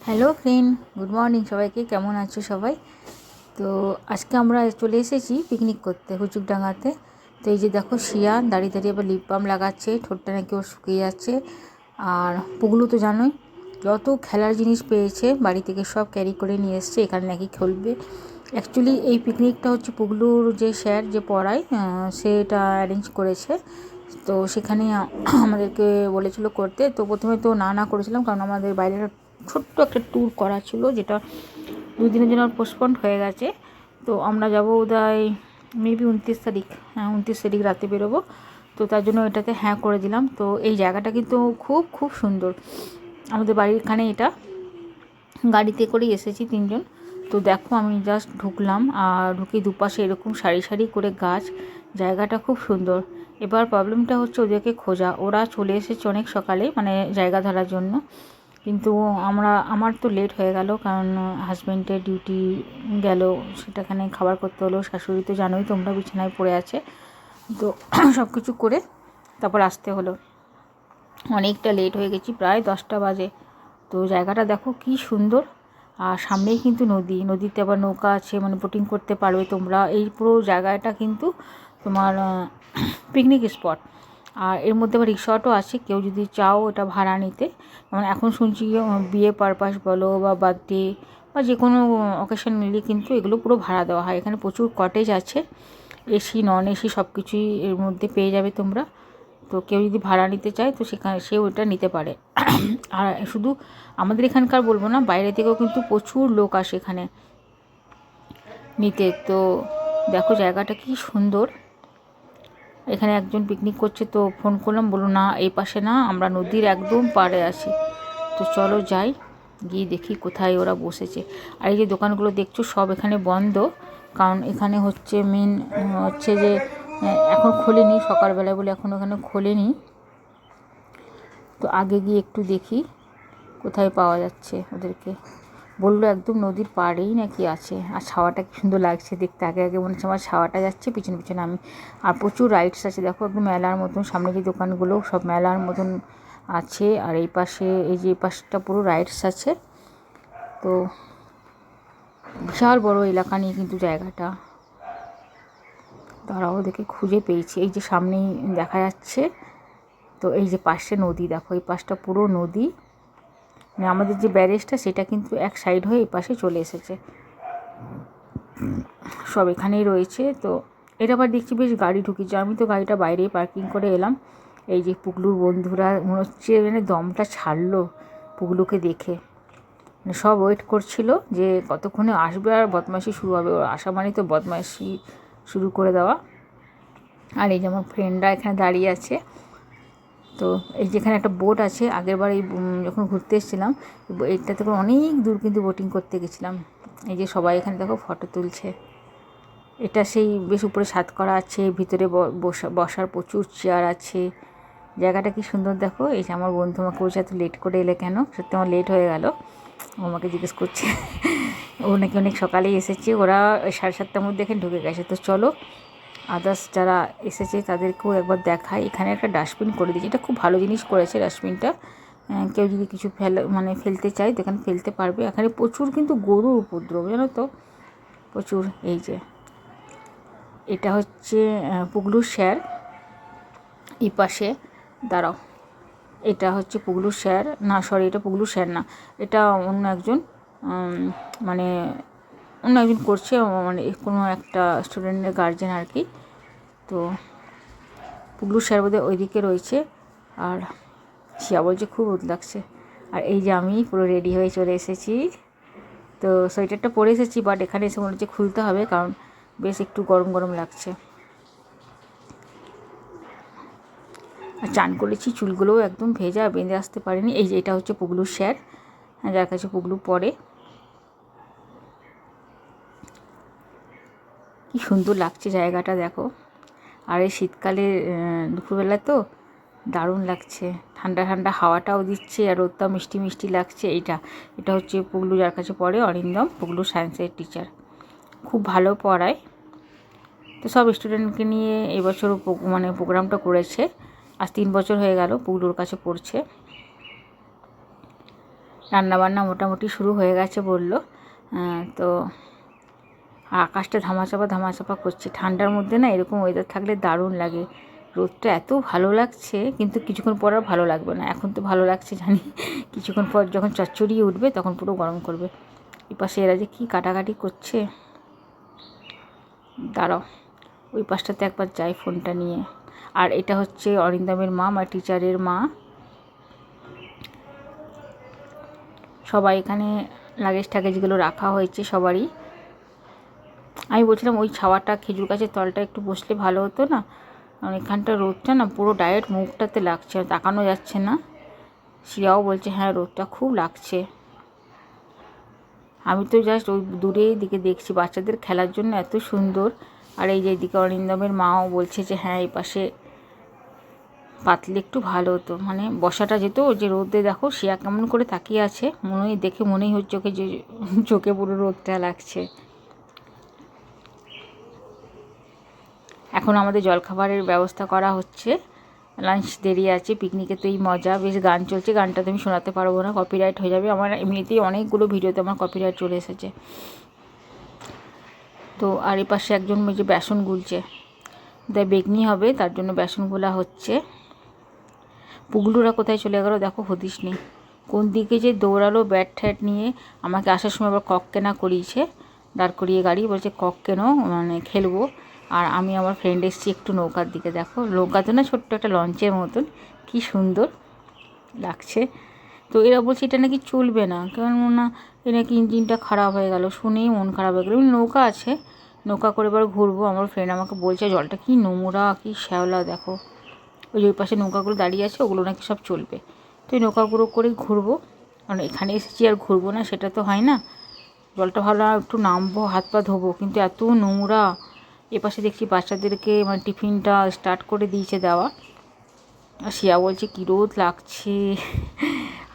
Hello friend, good morning সবাইকে। কেমন আছো সবাই? তো আজকে আমরা চলে এসেছি পিকনিক করতে হুচুকডাঙ্গাতে। তো এই যে দেখো, শিয়া দাঁড়িয়ে দাঁড়িয়ে আবার লিপ বাম লাগাচ্ছে, ঠোঁটটা নাকি ওর শুকিয়ে যাচ্ছে। আর পুগলু তো জানোই, যত খেলার জিনিস পেয়েছে বাড়ি থেকে সব ক্যারি করে নিয়ে এসছে, এখানে নাকি খেলবে। অ্যাকচুয়ালি এই পিকনিকটা হচ্ছে পুগলুর যে স্যার যে পড়ায় সেটা অ্যারেঞ্জ করেছে। তো সেখানে আমাদেরকে বলেছিল করতে। তো প্রথমে তো না না করেছিলাম, কারণ আমাদের বাইরে ছোট্ট একটা ট্যুর করা ছিল, যেটা 2 দিনের জন্য পোস্টপন্ড হয়ে গেছে। তো আমরা যাবো বোধহয় মেবি 29 তারিখ। হ্যাঁ, 29 তারিখ রাতে বেরোবো। তো তার জন্য এটাতে হ্যাঁ করে দিলাম। তো এই জায়গাটা কিন্তু খুব খুব সুন্দর। আমাদের বাড়ির এখানে এটা গাড়িতে করেই এসেছি 3জন। তো দেখো, আমি জাস্ট ঢুকলাম, আর ঢুকে দুপাশে এরকম সারি সারি করে গাছ। জায়গাটা খুব সুন্দর। এবার প্রবলেমটা হচ্ছে ওদেরকে খোঁজা। ওরা চলে এসেছে অনেক সকালে, মানে জায়গা ধরার জন্য। কিন্তু আমার তো লেট হয়ে গেল, কারণ হাজব্যান্ডের ডিউটি গেল, সেটাখানে খাবার করতে হলো। শাশুড়ি তো জানোই তোমরা, বিছানায় পড়ে আছে। তো সব কিছু করে তারপর আসতে হলো। অনেকটা লেট হয়ে গেছি, প্রায় 10টা বাজে। তো জায়গাটা দেখো কি সুন্দর। আর সামনেই কিন্তু নদীতে আবার নৌকা আছে, মানে বোটিং করতে পারবে তোমরা। এই পুরো জায়গাটা কিন্তু তোমার পিকনিক স্পট। আর এর মধ্যে আবার রিসর্টও আছে, কেউ যদি চাও এটা ভাড়া নিতে। যেমন এখন শুনছি বিয়ে পারপাস বলো বা বার্থডে বা যে কোনো অকেশন নিলে কিন্তু এগুলো পুরো ভাড়া দেওয়া হয়। এখানে প্রচুর কটেজ আছে, এসি নন এসি সব কিছুই এর মধ্যে পেয়ে যাবে তোমরা। তো কেউ যদি ভাড়া নিতে চায় তো সে ওটা নিতে পারে। আর শুধু আমাদের এখানকার বলবো না, বাইরে থেকেও কিন্তু প্রচুর লোক আসে এখানে নিতে। তো দেখো জায়গাটা কি সুন্দর। এখানে একজন পিকনিক করছে, তো ফোন করলাম, বললো না এই পাশে না, আমরা নদীর একদম পাড়ে আছি। তো চলো যাই, গিয়ে দেখি কোথায় ওরা বসেছে। আর এই যে দোকানগুলো দেখছো সব এখানে বন্ধ, কারণ এখানে হচ্ছে মেন হচ্ছে যে এখন খোলেনি, সকালবেলায় বলে এখন ওখানে খোলেনি। তো আগে গিয়ে একটু দেখি কোথায় পাওয়া যাচ্ছে ওদেরকে। বললো একদম নদীর পাড়েই নাকি আছে। আর ছাওয়াটা কি সুন্দর লাগছে দেখতে। আগে আগে মনে হচ্ছে আমার ছাওয়াটা যাচ্ছে, পিছনে পিছনে আমি। আর প্রচুর রাইডস আছে, দেখো একদম মেলার মতন। সামনে যে দোকানগুলো সব মেলার মতন আছে। আর এই পাশে, এই যে এই পাশটা পুরো রাইডস আছে। তো বিশাল বড় এলাকা নিয়ে কিন্তু জায়গাটা। তারাও দেখে খুঁজে পেয়েছি, এই যে সামনেই দেখা যাচ্ছে। তো এই যে পাশে নদী, দেখো এই পাশটা পুরো নদী। মানে আমাদের যে ব্যারেজটা সেটা কিন্তু এক সাইড হয়ে এই পাশে চলে এসেছে, সব এখানেই রয়েছে। তো এটা আবার দেখছি বেশ গাড়ি ঢুকিয়েছে। আমি তো গাড়িটা বাইরেই পার্কিং করে এলাম। এই যে পুগলুর বন্ধুরা মনে হচ্ছে মানে দমটা ছাড়লো পুগলুকে দেখে। মানে সব ওয়েট করছিল যে কতক্ষণে আসবে আর বদমাইশি শুরু হবে। ওর আসা মানে তো বদমাইশি শুরু করে দেওয়া। আর এই যে আমার ফ্রেন্ডরা এখানে দাঁড়িয়ে আছে। তো এই যেখানে একটা বোট আছে, আগেরবার এই যখন ঘুরতে এসেছিলাম এইটা থেকে অনেক দূর কিন্তু বোটিং করতে গেছিলাম। এই যে সবাই এখানে দেখো ফটো তুলছে। এটা সেই বেশ উপরে ছাদ করা আছে, ভিতরে বসার প্রচুর চেয়ার আছে। জায়গাটা কি সুন্দর দেখো। এই যে আমার বন্ধু আমাকে বলছে এত লেট করে এলে কেন। সত্যি আমার লেট হয়ে গেল। ও আমাকে জিজ্ঞেস করছে ও নাকি অনেক সকালেই এসেছে, ওরা 7:30টার মধ্যে এখানে ঢুকে গেছে। তো চলো আদার্স যারা এসেছে তাদেরকেও একবার দেখায়। এখানে একটা ডাস্টবিন করে দিয়েছে, এটা খুব ভালো জিনিস করেছে ডাস্টবিনটা। কেউ যদি কিছু ফেলতে চায় তো এখানে ফেলতে পারবে। এখানে প্রচুর কিন্তু গরুর উপদ্রব, জানো তো, প্রচুর। এই যে এটা হচ্ছে পুগলুর স্যার, এই পাশে দাঁড়াও। এটা হচ্ছে পুগলুর স্যার, না সরি এটা পুগলুর স্যার না, এটা অন্য একজন, মানে অন্য একজন করছে, মানে কোনো একটা স্টুডেন্টের গার্জেন আর কি। তো পুগলুর স্যার বোধহয় ওইদিকে রয়েছে। আর শিয়া বলছে খুব রোদ লাগছে। আর এই যে আমি পুরো রেডি হয়ে চলে এসেছি। তো সোয়েটারটা পরে এসেছি, বাট এখানে এসে মনে হচ্ছে খুলতে হবে, কারণ বেশ একটু গরম গরম লাগছে। আর চান করেছি, চুলগুলোও একদম ভেজা, বেঁধে আসতে পারিনি। এই যে এটা হচ্ছে পুগলুর স্যার, যার কাছে পুগলু পড়ে। কি সুন্দর লাগছে জায়গাটা দেখো। আর এই শীতকালে দুপুরবেলা তো দারুণ লাগছে, ঠান্ডা ঠান্ডা হাওয়াটাও দিচ্ছে, আর রোদটাও মিষ্টি মিষ্টি লাগছে। এটা হচ্ছে পুগলু যার কাছে পড়ে, অরিন্দম। পুগলু সায়েন্সের টিচার, খুব ভালো পড়ায়। তো সব স্টুডেন্টকে নিয়ে এবছর মানে প্রোগ্রামটা করেছে। আজ 3 বছর হয়ে গেল পুগলুর কাছে পড়ছে। রান্নাবান্না মোটামুটি শুরু হয়ে গেছে বললো। তো আকাশটা ধামাচাপা করছে। ঠান্ডার মধ্যে না এরকম ওয়েদার থাকলে দারুণ লাগে। রোদটা এত ভালো লাগছে, কিন্তু কিছুক্ষণ পর আর ভালো লাগবে না। এখন তো ভালো লাগছে জানি, কিছুক্ষণ পর যখন চচ্চড়িয়ে উঠবে তখন পুরো গরম করবে। এই পাশে এরা যে কী কাটাকাটি করছে, দাঁড়াও ওই পাশটাতে একবার যাই ফোনটা নিয়ে। আর এটা হচ্ছে অরিন্দমের মা, আমার টিচারের মা। সবাই এখানে লাগেজ টাগেজগুলো রাখা হয়েছে সবারই। আমি বলছিলাম ওই ছাওয়াটা খেজুর গাছের তলটা একটু বসলে ভালো হতো না, কারণ এখানটা রোদটা না পুরো ডাইরেক্ট মুখটাতে লাগছে, তাকানো যাচ্ছে না। শ্রিয়াও বলছে হ্যাঁ রোদটা খুব লাগছে। আমি তো জাস্ট ওই দূরের দিকে দেখছি, বাচ্চাদের খেলার জন্য এত সুন্দর। আর এই যে এদিকে অরিন্দমের মাও বলছে যে হ্যাঁ এই পাশে পাতলে একটু ভালো হতো, মানে বসাটা যেত। যে রোদে দেখো শিয়া কেমন করে তাকিয়ে আছে, মনেই হচ্ছে ওকে যে চোখে পুরো রোদটা লাগছে। এখন আমাদের জলখাবারের ব্যবস্থা করা হচ্ছে, লাঞ্চ দেরি আছে। পিকনিকেতেই মজা, বেশ গান চলছে। গানটা তো আমি শোনাতে পারবো না, কপিরাইট হয়ে যাবে। আমার এমনিতেই অনেকগুলো ভিডিওতে আমার কপিরাইট চলে এসেছে। তো আর এই পাশে একজন যে বেসন গুলছে, তাই বেগনি হবে, তার জন্য বেসন গোলা হচ্ছে। পুগলুরা কোথায় চলে গেলো দেখো, হদিস নেই। কোন দিকে যে দৌড়ালো ব্যাট ঠ্যাট নিয়ে। আমাকে আসার সময় আবার কক কেনা করিয়েছে, দাঁড় করিয়ে গাড়ি, বলছে কক কেনো, মানে খেলবো। আর আমি আমার ফ্রেন্ড এসেছি একটু নৌকার দিকে। দেখো নৌকা তো না, ছোট্ট একটা লঞ্চের মতন, কি সুন্দর লাগছে। তো এরা বলছে এটা নাকি চলবে না, কেননা এ নাকি ইঞ্জিনটা খারাপ হয়ে গেল। শুনেই মন খারাপ হয়ে গেলো। নৌকা আছে, নৌকা করে এবার ঘুরবো। আমার ফ্রেন্ড আমাকে বলছে জলটা কি নোংরা, কি শ্যাওলা দেখো। ওই পাশে নৌকাগুলো দাঁড়িয়ে আছে, ওগুলো নাকি সব চলবে। তো এই নৌকাগুলো করে ঘুরবো, কারণ এখানে এসেছি আর ঘুরবো না সেটা তো হয় না। জলটা ভালো, একটু নামবো, হাত পা ধোবো, কিন্তু এত নোংরা। এপাশে দেখছি বাচ্চাদেরকে মানে টিফিনটা স্টার্ট করে দিয়েছে দেওয়া। আর শিয়া বলছে কী রোদ লাগছে।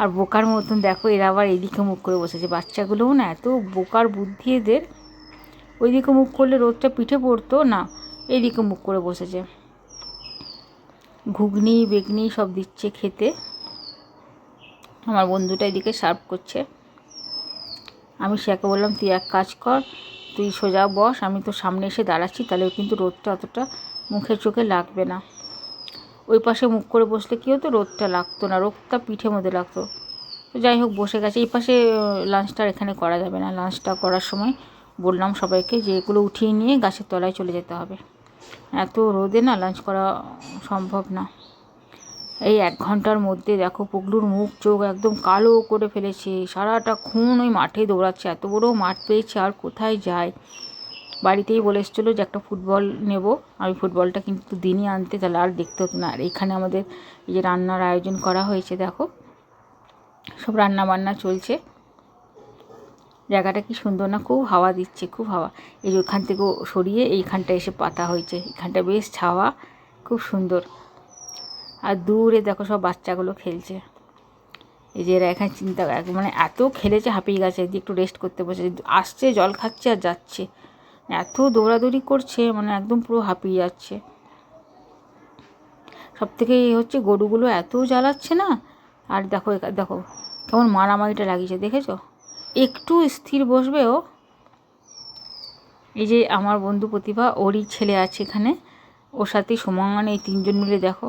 আর বোকার মতন দেখো এরা আবার এদিকে মুখ করে বসেছে। বাচ্চাগুলোও না এত বোকার বুদ্ধি এদের, ওইদিকে মুখ করলে রোদটা পিঠে পড়তো না, এইদিকে মুখ করে বসেছে। ঘুগনি বেগনি সব দিচ্ছে খেতে। আমার বন্ধুটা এদিকে সার্ভ করছে। আমি শিয়াকে বললাম তুই এক কাজ কর, তুই সোজা বস, আমি তো সামনে এসে দাঁড়াচ্ছি, তাহলে কিন্তু রোদটা অতটা মুখের চোখে লাগবে না। ওই পাশে মুখ করে বসলে কী হতো, রোদটা লাগতো না, রোদটা পিঠে মধ্যে লাগতো। তো যাই হোক বসে গেছে। এই পাশে লাঞ্চটা এখানে করা যাবে না। লাঞ্চটা করার সময় বললাম সবাইকে যে এগুলো উঠিয়ে নিয়ে গাছের তলায় চলে যেতে হবে, এত রোদে না লাঞ্চ করা সম্ভব না। এই 1 ঘন্টার মধ্যে দেখো পুগলুর মুখ চোখ একদম কালো করে ফেলেছে। সারাটা খুন ওই মাঠে দৌড়াচ্ছে, এত বড় মাঠ পেয়েছে আর কোথায় যায়। বাড়িতেই বলে এসেছিলো যে একটা ফুটবল নেব, আমি ফুটবলটা কিন্তু দিনই আনতে, তাহলে আর দেখতে হতো না। আর এখানে আমাদের এই যে রান্নার আয়োজন করা হয়েছে, দেখো সব রান্না বান্না চলছে। জায়গাটা কি সুন্দর না, খুব হাওয়া দিচ্ছে, খুব হাওয়া। এই যে ওখান থেকে সরিয়ে এইখানটা এসে পাতা হয়েছে, এখানটা বেশ ছাওয়া, খুব সুন্দর। আর দূরে দেখো সব বাচ্চাগুলো খেলছে। এই যে এরা এখানে চিন্তা মানে এত খেলেছে হাঁপিয়ে গেছে, দিয়ে একটু রেস্ট করতে বসে, আসছে জল খাচ্ছে আর যাচ্ছে, এত দৌড়াদৌড়ি করছে, মানে একদম পুরো হাঁপিয়ে যাচ্ছে। সব থেকে হচ্ছে গরুগুলো এত জ্বালাচ্ছে না। আর দেখো দেখো কেমন মারামারিটা লাগিয়েছে, দেখেছো? একটু স্থির বসবে ও। এই যে আমার বন্ধু প্রতিভা, ওরই ছেলে আছে এখানে, ওর সাথে সমানে এই 3জন মিলে দেখো।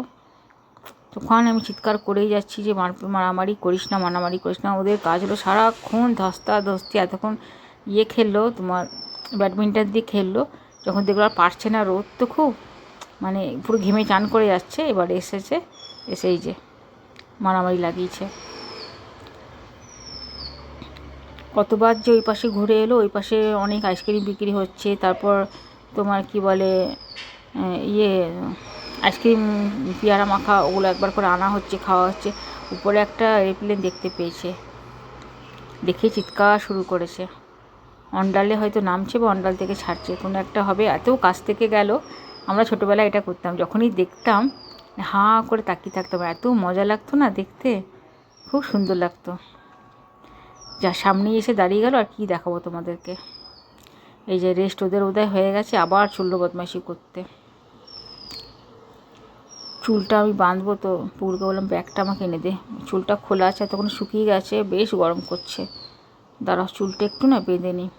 তখন আমি চিৎকার করেই যাচ্ছি যে মারামারি করিস না, মারামারি করিস না। ওদের কাজ হলো সারাক্ষণ ধস্তাধস্তি। এতক্ষণ খেললো, তোমার ব্যাডমিন্টন দিয়ে খেললো, যখন দেখলো আর পারছে না, রোদ তো খুব, মানে পুরো ঘেমে চান করে যাচ্ছে। এবার এসে এই যে মারামারি লাগিয়েছে। কতবার যে ওই পাশে ঘুরে এলো, ওই পাশে অনেক আইসক্রিম বিক্রি হচ্ছে। তারপর তোমার কি বলে আইসক্রিম, পেয়ারা মাখা, ওগুলো একবার করে আনা হচ্ছে, খাওয়া হচ্ছে। উপরে একটা এরোপ্লেন দেখতে পেয়েছে, দেখে চিৎকার শুরু করেছে। অন্ডালে হয়তো নামছে বা অন্ডাল থেকে ছাড়ছে, কোনো একটা হবে। এত কাছ থেকে গেল। আমরা ছোটোবেলায় এটা করতাম, যখনই দেখতাম হাঁ করে তাকিয়ে থাকতাম, এত মজা লাগতো না দেখতে, খুব সুন্দর লাগতো। যা সামনেই এসে দাঁড়িয়ে গেল, আর কি দেখাবো তোমাদেরকে। এই যে রেস্ট ওদের হয়ে গেছে, আবার চললো বদমাইশি করতে। চুলটা আমি বাঁধবো, তো পুকুরকে বললাম ব্যাগটা আমাকে এনে দে। চুলটা খোলা আছে, তখন শুকিয়ে গেছে, বেশ গরম করছে। দাঁড়াও চুলটা একটু না বেঁধে নিই।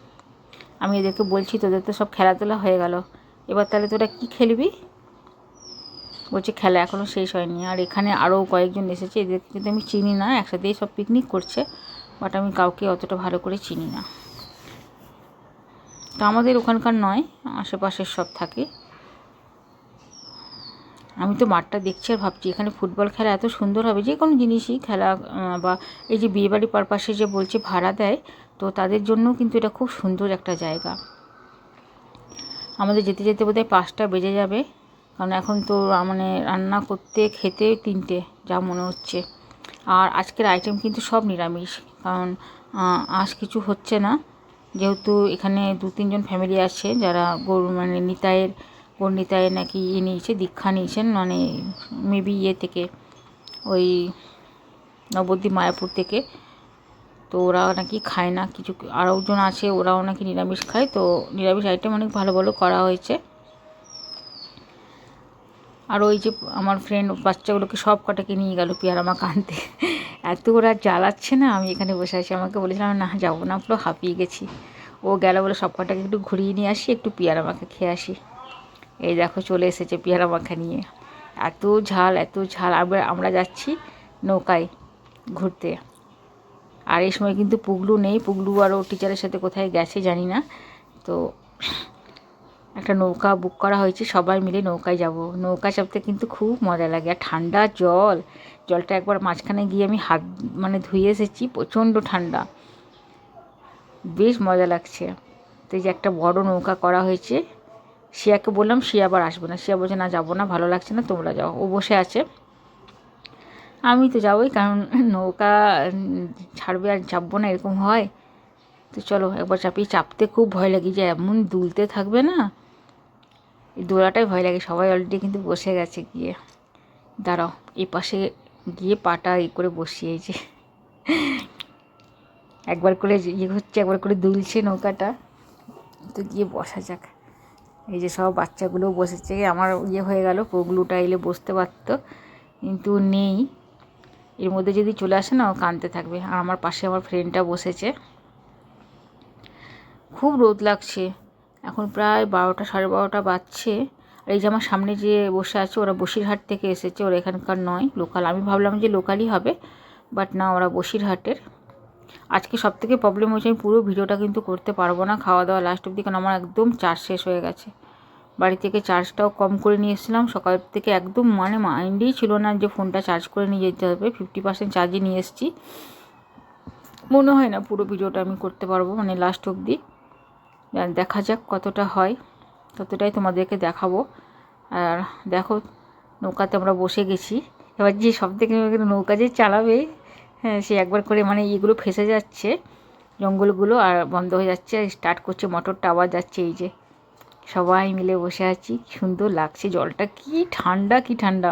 আমি এদেরকে বলছি তোদের তো সব খেলাধুলা হয়ে গেল, এবার তাহলে তোরা কী খেলবি? বলছে খেলা এখনও শেষ হয়নি। আর এখানে আরও কয়েকজন এসেছে, এদেরকে কিন্তু আমি চিনি না, একসাথেই সব পিকনিক করছে, বাট আমি কাউকে অতটা ভালো করে চিনি না। তো আমাদের ওখানকার নয়, আশেপাশের সব থাকে। আমি তো মাঠটা দেখছি আর ভাবছি এখানে ফুটবল খেলা এত সুন্দর হবে, যে কোনো জিনিসই খেলা, বা এই যে বিয়েবাড়ি পারপাসে যে বলছে ভাড়া দেয়, তো তাদের জন্য কিন্তু এটা খুব সুন্দর একটা জায়গা। আমাদের যেতে যেতে বোধহয় 5টা বেজে যাবে, কারণ এখন তো মানে রান্না করতে খেতে 3টে যা মনে হচ্ছে। আর আজকের আইটেম কিন্তু সব নিরামিষ, কারণ আজ কিছু হচ্ছে না, যেহেতু এখানে 2-3জন ফ্যামিলি আছে যারা মানে নিতাইয়ের নাকি নিয়েছে, দীক্ষা নিয়েছেন, মানে মেবি থেকে ওই নবদ্বীপ মায়াপুর থেকে। তো ওরা নাকি খায় না, কিছু আরও জন আছে ওরাও নাকি নিরামিষ খায়, তো নিরামিষ আইটেম অনেক ভালো ভালো করা হয়েছে। আর ওই যে আমার ফ্রেন্ড বাচ্চাগুলোকে সব কটাকে নিয়ে গেল পেয়ারা মাখা আনতে। এত ওরা জ্বালাচ্ছে না, আমি এখানে বসে আছি, আমাকে বলেছিলাম না যাবো না, পুরো হাঁপিয়ে গেছি। ও গেল বলে সব কটাকে একটু ঘুরিয়ে নিয়ে আসি, একটু পেয়ারা মাখা খেয়ে আসি। এই দেখো চলে এসেছে পেয়ারা মাখা নিয়ে। এত ঝাল এত ঝাল। আমরা যাচ্ছি নৌকায় ঘুরতে, আর এই সময় কিন্তু পুগলু নেই, পুগলু আর ও টিচারের সাথে কোথায় গেছে জানি না। তো একটা নৌকা বুক করা হয়েছে, সবাই মিলে নৌকায় যাব। নৌকা চাপতে কিন্তু খুব মজা লাগে, আর ঠান্ডা জলটা একবার মাঝখানে গিয়ে আমি হাত মানে ধুয়ে এসেছি, প্রচণ্ড ঠান্ডা, বেশ মজা লাগছে। তো এই যে একটা বড় নৌকা করা হয়েছে, শিয়াকে বললাম, শিয়া আবার আসবে না, শিয়া বলছে না যাবো না, ভালো লাগছে না, তোমরা যাও। ও বসে আছে, আমি তো যাবোই, কারণ নৌকা ছাড়বে আর চাপবো না, এরকম হয়। তো চলো একবার চাপতে খুব ভয় লাগে, যে এমন দুলতে থাকবে না, এই দোলাটাই ভয় লাগে। সবাই অলরেডি কিন্তু বসে গেছে গিয়ে। দাঁড়াও এই পাশে গিয়ে পাটা করে বসিয়েছে, একবার করে হচ্ছে, একবার করে দুলছে নৌকাটা। তো গিয়ে বসা যাক। এই যে সব বাচ্চাগুলো বসেছে, আমার হয়ে গেল, পগলুটা এলে বসতে পারতো, কিন্তু নেই। এর মধ্যে যদি চলে আসে না, ও কাঁদতে থাকবে। আর আমার পাশে আমার ফ্রেন্ডটা বসেছে। খুব রোদ লাগছে, এখন প্রায় 12টা 12:30 বাজছে। আর এই যে আমার সামনে যে বসে আছে, ওরা বসিরহাট থেকে এসেছে, ওরা এখানকার নয়, লোকাল। আমি ভাবলাম যে লোকালই হবে, বাট না, ওরা বসিরহাটের। আজকে সবথেকে প্রবলেম হয়েছে, আমি পুরো ভিডিওটা কিন্তু করতে পারবো না খাওয়া দাওয়া লাস্ট অবধি, কারণ আমার একদম চার্জ শেষ হয়ে গেছে। বাড়ি থেকে চার্জটাও কম করে নিয়ে এসেছিলাম, সকাল থেকে একদম মানে মাইন্ডেই ছিল না যে ফোনটা চার্জ করে নিয়ে যেতে হবে। 50% চার্জে নিয়ে এসেছি। মনে হয় না পুরো ভিডিওটা আমি করতে পারবো, মানে লাস্ট অবধি। দেখা যাক কতটা হয়, ততটাই তোমাদেরকে দেখাবো। আর দেখো নৌকাতে আমরা বসে গেছি। এবার যে সব থেকে নৌকা যে চালাবে, হ্যাঁ, সে একবার করে মানে এগুলো ফেসে যাচ্ছে, জঙ্গলগুলো, আর বন্ধ হয়ে যাচ্ছে, স্টার্ট করছে, মোটরটা আওয়াজ যাচ্ছে। এই যে সবাই মিলে বসে আছি, কি সুন্দর লাগছে, জলটা কি ঠান্ডা কি ঠান্ডা।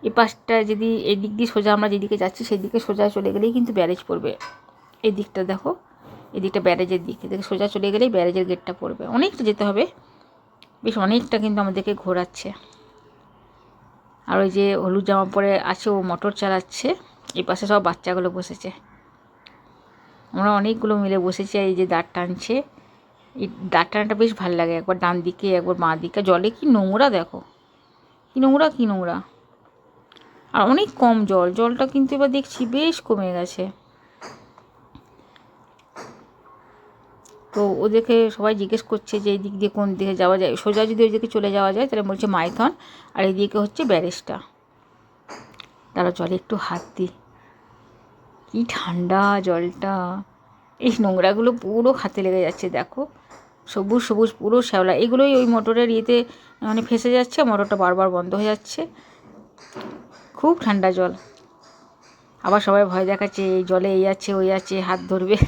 এই পাশটা যদি এদিক দিয়ে সোজা আমরা যেদিকে যাচ্ছি সেদিকে সোজা চলে গেলেই কিন্তু ব্যারেজ পড়বে। এই দিকটা দেখো, এদিকটা ব্যারেজের দিক, এদিকে সোজা চলে গেলেই ব্যারেজের গেটটা পড়বে। অনেকটা যেতে হবে, বেশ অনেকটা, কিন্তু আমাদেরকে ঘোরাচ্ছে। আর ওই যে হলুদ জামা পরে আছে, ও মোটর চালাচ্ছে। এই পাশে সব বাচ্চাগুলো বসেছে, আমরা অনেকগুলো মিলে বসেছি। এই যে দাঁড় টানছে, এই দাঁড় টানাটা বেশ ভালো লাগে, একবার ডান দিকে একবার বাঁ দিকে। জলে কি নোংরা দেখো, কি নোংরা কি নোংরা। আর অনেক কম জলটা কিন্তু এবার দেখছি বেশ কমে গেছে। তো ওদেরকে সবাই জিজ্ঞেস করছে যে এই দিক দিয়ে কোন দিকে যাওয়া যায়, সোজা যদি ওই দিকে চলে যাওয়া যায় তাহলে বলছে মাইথন, আর এইদিকে হচ্ছে ব্যারেজটা। তারা জলে একটু হাত দিই, কি ঠান্ডা জলটা। এই নোংরাগুলো পুরো হাতে লেগে যাচ্ছে, দেখো সবুজ সবুজ পুরো শ্যাওলা, এগুলোই ওই মোটরের মানে ফেসে যাচ্ছে, মোটরটা বারবার বন্ধ হয়ে যাচ্ছে। খুব ঠান্ডা জল। আবার সবাই ভয় দেখাচ্ছে, এই জলে এই আছে ওই আছে, হাত ধরবে।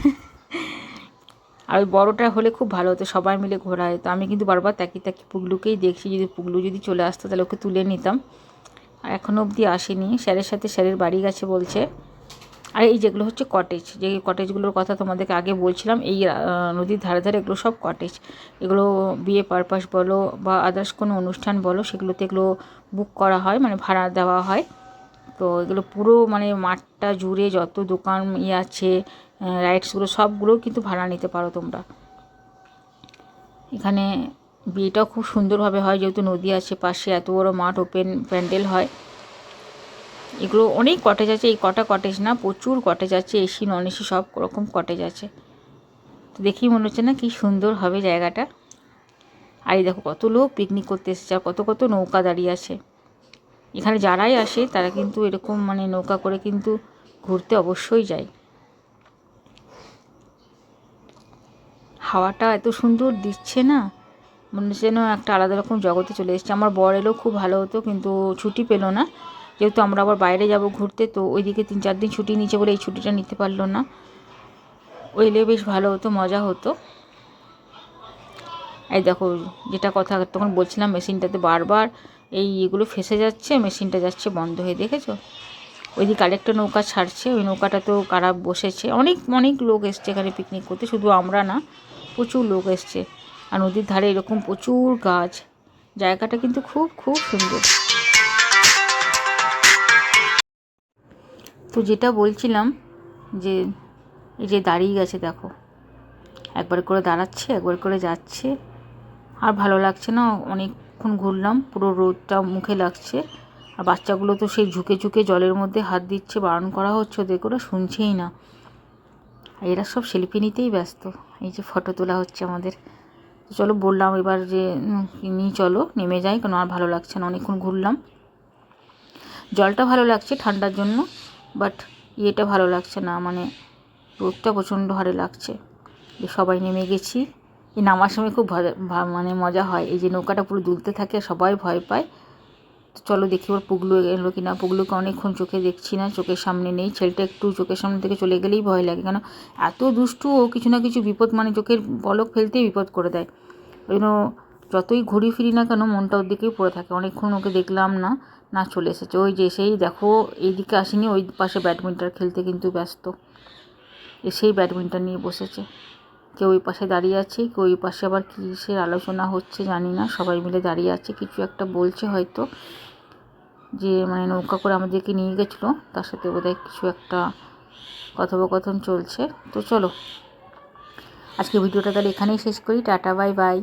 আর ওই বড়োটা হলে খুব ভালো হতো, সবাই মিলে ঘোরা হতো। আমি কিন্তু বারবার তাকিয়ে পুগলুকেই দেখছি, যদি পুগলু যদি চলে আসতো তাহলে ওকে তুলে নিতাম। আর এখনও অবধি আসেনি, স্যারের সাথে স্যারের বাড়ি গেছে বলছে। আর এই যেগুলো হচ্ছে কটেজ, যে কটেজগুলোর কথা তোমাদেরকে আগে বলছিলাম, এই নদীর ধারে ধারে এগুলো সব কটেজ। এগুলো বিয়ে পারপাস বলো বা আদার্স কোনো অনুষ্ঠান বলো, সেগুলোতে এগুলো বুক করা হয়, মানে ভাড়া দেওয়া হয়। তো এগুলো পুরো মানে মাঠটা জুড়ে যত দোকান আছে, রাইডসগুলো সবগুলো কিন্তু ভাড়া নিতে পারো তোমরা। এখানে বিয়েটাও খুব সুন্দরভাবে হয়, যেহেতু নদী আছে পাশে, এত বড় মাঠ, ওপেন প্যান্ডেল হয়। এগুলো অনেক কটেজ আছে, এই কটা কটেজ না, প্রচুর কটেজ আছে, এসি নন এসি সব রকম কটেজ আছে। তো দেখেই মনে হচ্ছে না কি সুন্দর হবে জায়গাটা। আর এই দেখো কত লোক পিকনিক করতে এসেছে, আর কত কত নৌকা দাঁড়িয়ে আছে। এখানে যারাই আসে তারা কিন্তু এরকম মানে নৌকা করে কিন্তু ঘুরতে অবশ্যই যায়। হাওয়াটা এত সুন্দর দিচ্ছে না, মনে হচ্ছে যেন একটা আলাদা রকম জগতে চলে এসেছে। আমার বর এলেও খুব ভালো হতো, কিন্তু ছুটি পেলো না, যেহেতু আমরা আবার বাইরে যাব ঘুরতে, তো ওইদিকে 3-4 দিন ছুটি নিচে বলে এই ছুটিটা নিতে পারলো না। ও এলে বেশ ভালো হতো, মজা হতো। এই দেখো যেটা কথা তখন বলছিলাম, মেশিনটাতে বারবার এগুলো ফেসে যাচ্ছে, মেশিনটা যাচ্ছে বন্ধ হয়ে, দেখেছো? ওইদিকে আরেকটা নৌকা ছাড়ছে, ওই নৌকাটা তো কারা বসেছে, অনেক অনেক লোক এসছে এখানে পিকনিক করতে, শুধু আমরা না, প্রচুর লোক এসছে। আর নদীর ধারে এরকম প্রচুর গাছ, জায়গাটা কিন্তু খুব খুব সুন্দর। তো যেটা বলছিলাম, যে এই যে দাঁড়িয়ে গেছে দেখো, একবার করে দাঁড়াচ্ছে, একবার করে যাচ্ছে, আর ভালো লাগছে না, অনেকক্ষণ ঘুরলাম, পুরো রোদটা মুখে লাগছে। আর বাচ্চাগুলো তো সেই ঝুঁকে ঝুঁকে জলের মধ্যে হাত দিচ্ছে, বারণ করা হচ্ছে, ওদের করে শুনছেই না। এরা সব সেলফি নিতেই ব্যস্ত। এই যে ফটো তোলা হচ্ছে আমাদের। তো চলো বললাম এবার যে নিয়ে চলো নেমে যাই, কেন আর ভালো লাগছে না, অনেকক্ষণ ঘুরলাম। জলটা ভালো লাগছে ঠান্ডার জন্য, বাট ইয়েটা ভালো লাগছে না, মানে রোদটা প্রচণ্ড হারে লাগছে। সবাই নেমে গেছি। এই নামার সময় খুব মানে মজা হয়, এই যে নৌকাটা পুরো দুলতে থাকে, সবাই ভয় পায়। তো চলো দেখি ওর পুগলু এলো কিনা। পুগলুকে অনেকক্ষণ চোখে দেখছি না, চোখের সামনে নেই। ছেলেটা একটু চোখের সামনে থেকে চলে গেলেই ভয় লাগে, কেন এত দুষ্টু ও, কিছু না কিছু বিপদ, মানে চোখের পলক ফেলতেই বিপদ করে দেয়। ওই জন্য যতই ঘুরি ফিরি না কেন মনটা ওর দিকেই পড়ে থাকে। অনেকক্ষণ ওকে দেখলাম না, না চলে এসেছে। ওই যে সেই দেখো এইদিকে আসেনি, ওই পাশে ব্যাডমিন্টন খেলতে কিন্তু ব্যস্ত, এসেই ব্যাডমিন্টন নিয়ে বসেছে। কেউ ওই পাশে দাঁড়িয়ে আছে, কেউ ওই পাশে আবার কিসের আলোচনা হচ্ছে জানি না, সবাই মিলে দাঁড়িয়ে আছে, কিছু একটা বলছে হয়তো, যে মানে নৌকা করে আমাদেরকে নিয়ে গেছিলো, তার সাথে বোধহয় কিছু একটা কথোপকথন চলছে। তো চলো আজকে ভিডিওটা তাহলে এখানেই শেষ করি। Tata, bye bye.